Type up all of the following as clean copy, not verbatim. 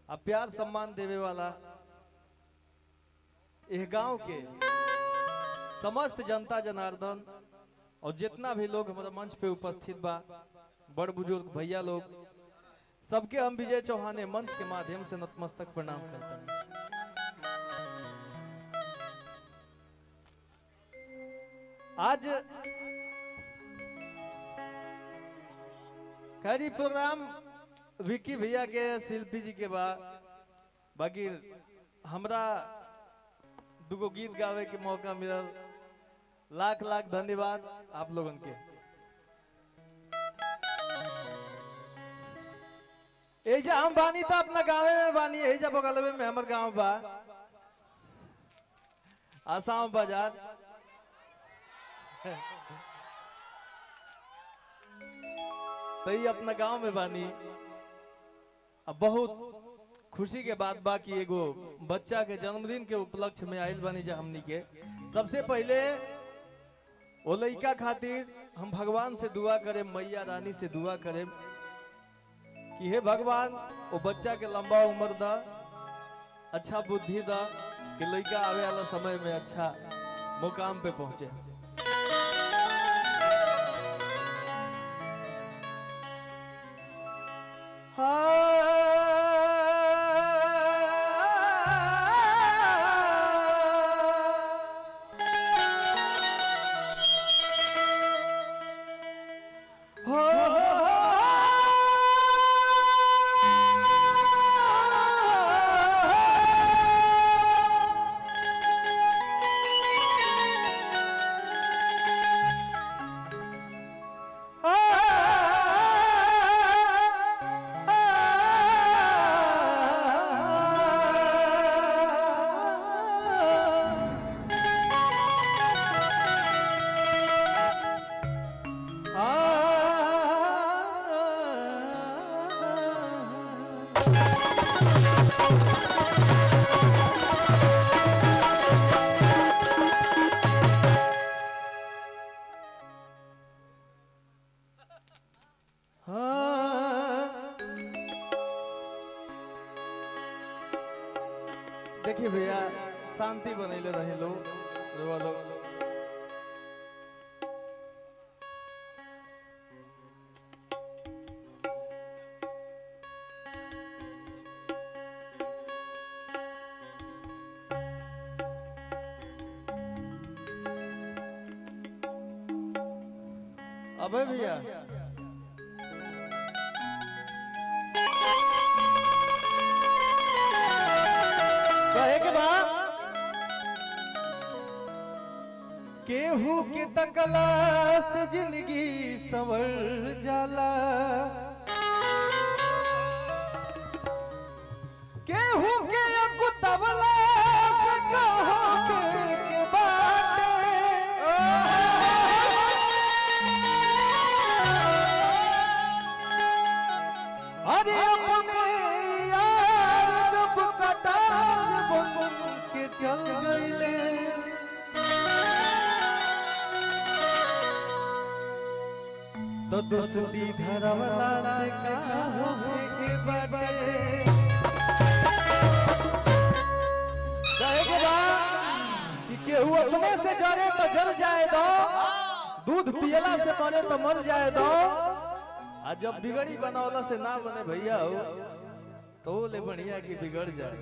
अब प्यार सम्मान देवे वाला यह गांव के समस्त जनता जनार्दन और जितना भी लोग हमारा मंच पे उपस्थित बा, बड़ बुजुर्ग भैया लोग, सबके हम विजय चौहान मंच के माध्यम से नतमस्तक प्रणाम करते हैं। आज खैरी प्रोग्राम विकी भैया के, शिल्पी जी के बाद बाकी हमरा दुगो गीत गावे के मौका मिलल, लाख लाख धन्यवाद आप लोगन के। एजा हम बानी तो अपना गाँव में बानी, एजा बगलवे में हमार गांव बा आसाम बाजार। तो ये अपना गांव में बानी। अब बहुत खुशी के बात बा कि एगो बच्चा के जन्मदिन के उपलक्ष्य में आयल बानी जा हमनी के। सबसे पहले वो लड़का खातिर हम भगवान से दुआ करें, मैया रानी से दुआ करें कि हे भगवान वो बच्चा के लंबा उम्र दा, अच्छा बुद्धि दा कि लड़का आवे वाला समय में अच्छा मुकाम पे पहुंचे। देखिए भैया, शांति बनैले रहे लोग। अबे भैया कहे के बा, केहू के तकला से जिंदगी संवर जाला, केहू के कुतबला से कहो के बाटे, अरे अपने यार जब कटार बन के चल गईले, तो दोस्ती धरवला से कहो के बाटे। कहे के बा कि केहू अपने से जरे तो जल जाए दो, दूध पियला से मरे तो मर जाए दो, आ जब बिगड़ी बनौला से ना बने भैया हो तो ले बढ़िया की बिगड़ जाए।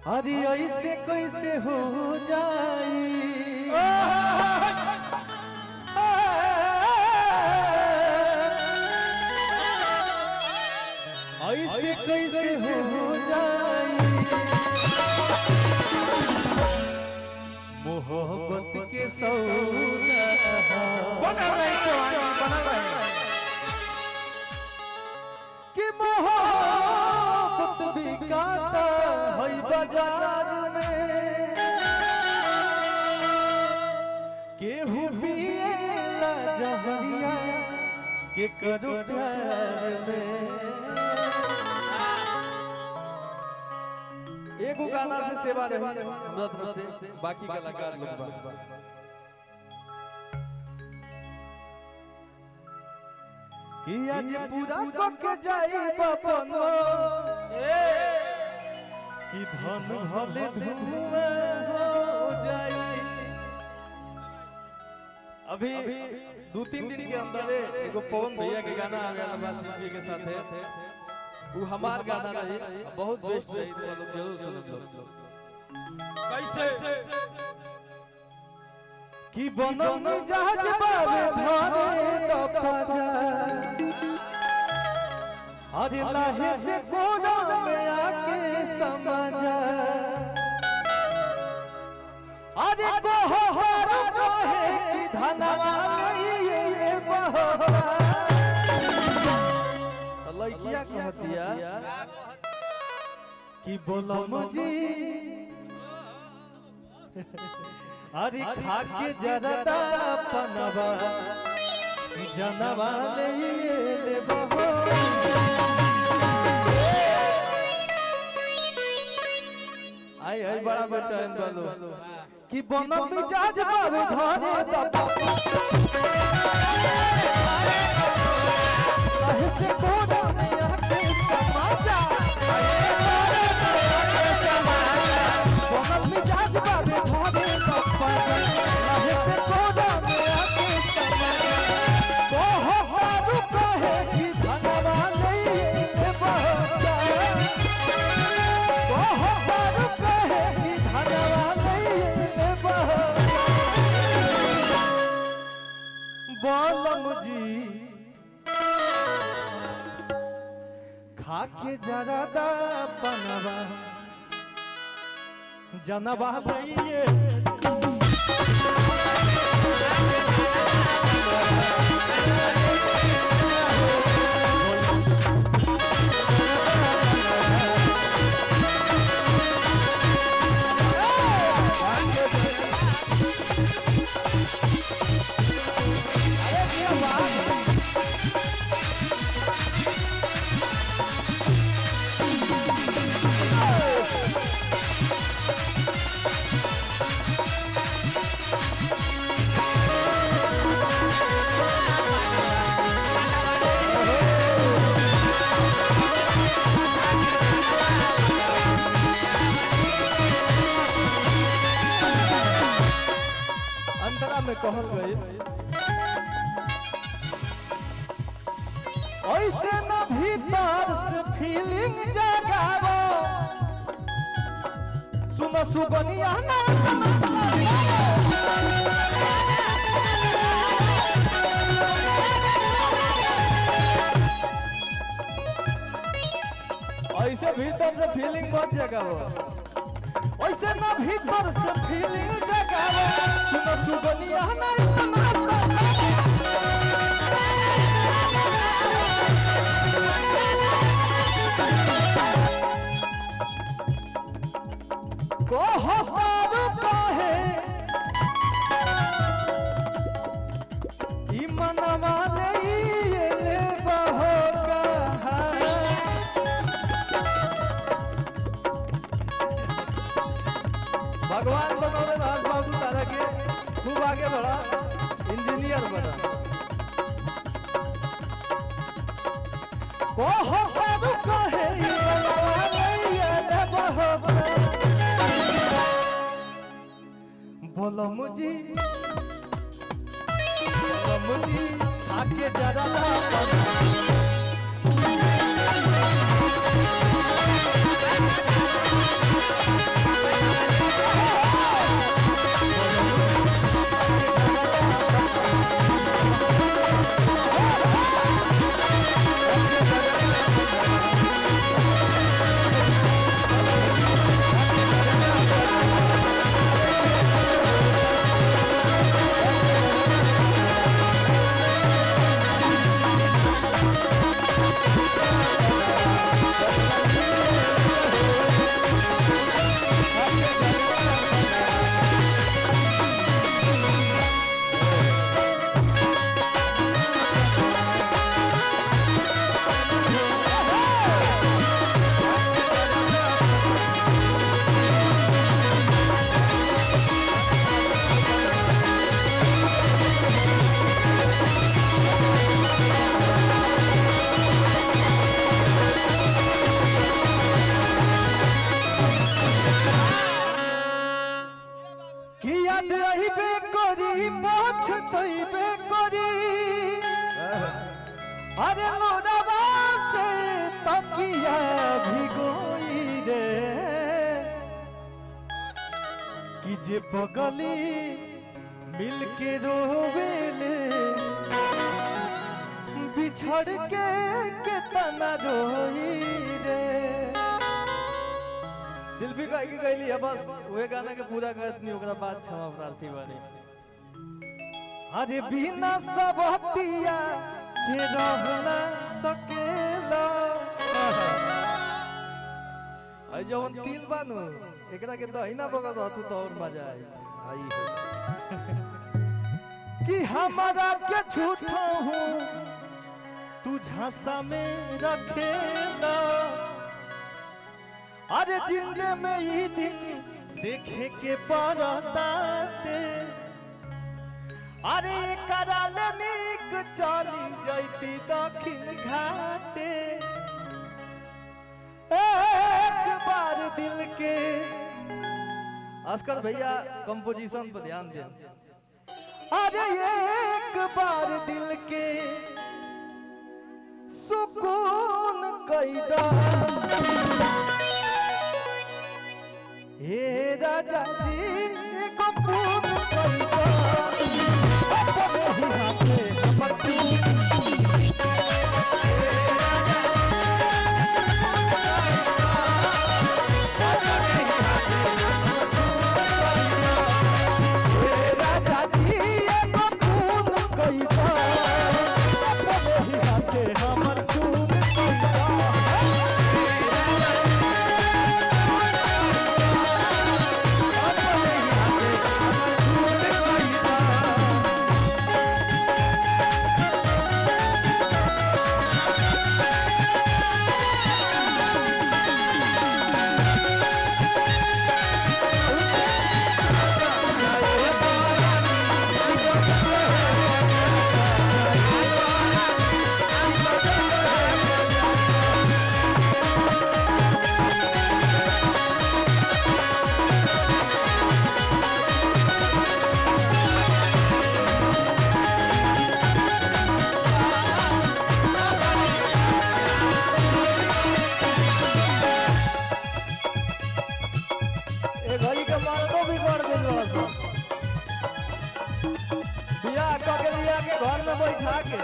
अरे ऐसे कैसे हो जाई, ऐसे कैसे हो जाई, मोहब्बत के सौदा बना रहे कि मोहब्बत बिकाता है बाजार में, केहू पिएला जहरिया के करो प्यार में। एगो गाना से सेवा रही हमरा तरफ से, बाकी कलाकार लोग कि आज पूरा के जाई बपनो कि धन भले धुआं हो जाई। अभी 2-3 दिन के अंदर एगो पवन भैया के गाना आवे वाला बा शिल्पी के साथ है, वो हमार गाना रही, बहुत बेस्ट रही, तो लोग जरूर सुनो। कैसे कि बनम जहाज बावे धरे तो पाजा, अरे लाहे से कोना में आके समझा, अरे को हो कहे कि धनवा ले बहोरा। लड़किया कहतिया कि बोलम जी अरे खा के जरदा पनवा जनवा ले बहोरा। आई बड़ा बच्चा इन बालो कि बनम मिजाज बावे धरे से कोना में आके समाजा, बनम मिजाज बावे धरे से कोना में आके समाजा। कहो सारू कहे कि धनवा ले बहोरा, कहो सारू कहे कि धनवा ले बहोरा। बोलम जी खा के जरदा पनवा जनवा भैये में कहल गई ऐसे न भीतर से फीलिंग जगावो, सुनो सुगनिया ना ऐसे भीतर से फीलिंग मत जगावो, ऐसे ना भीतर से फीलिंग जगावो, सुनो सुगनिया ना इतना कहो सारू कहे ई मनवा ले बहोरा। भगवान बनौले राज बाबू तारा के खूब आगे बढ़ा, इंजीनियर बना। कहो सारू कहे ई मनवा ले बहोरा। बोलम जी आके जरदा अरे लोरावा से तकिया भिगोई रे कि जे पगली मिल के रोवेले बिछड़ के तना रोई रे। शिल्पी का की गईली है बस वह गाना के पूरा करत नहीं ओकरा बाद क्षमा प्रार्थी बने। अरे बिना सबतिया के रह ना सकेला आई जवन तिल बानू एकरा के तो हिना बगल रहतू तो और मजा आई कि हमारा के झूठा हूँ तू झांसा में रखेला। अरे जिंदे में ही दिन देखे के पड़ता अरे कराले निक चली जैती दक्षिण घाटे एक बार दिल के अस्कर भैया कंपोजिशन पर ध्यान दें। अरे एक बार दिल के सुकून कैदा हे राजा जी को पूर्ण कैदा अपने हाथ में पट्टी घर में बैठा के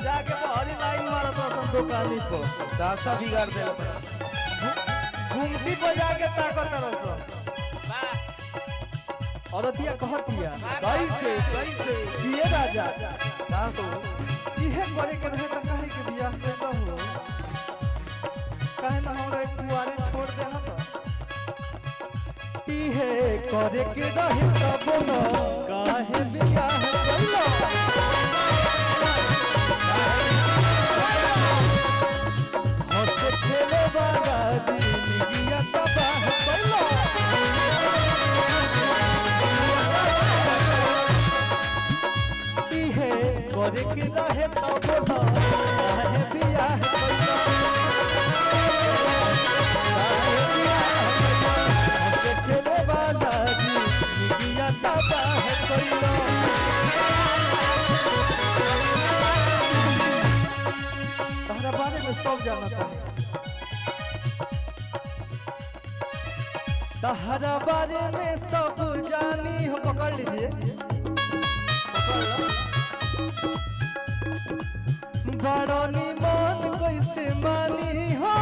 जाके हरी लाइन मारता दुकानी को दासा बिगाड़ दे घूमती पर जाके ताकत रहो औरतिया कहतिया कैसे दिए राजा का तो इहे करे के रहे त काहे के बियाह के हो काहे ना हमरा एक कुआरे छोड़ दे हम इहे करे के रहे त बोलो काहे बियाह कइलो हंस खेले वाला जिंदगिया तबाह कइलो इहे करे के रहे त बोलो काहे बियाह कइलो खेले वाला जिंदगिया तबाह कइलो तहरा बारे में सब जानता है तहरा बारे में सब जानी हो पकड़ लीजिए बड़ो निमन कैसे मानी हो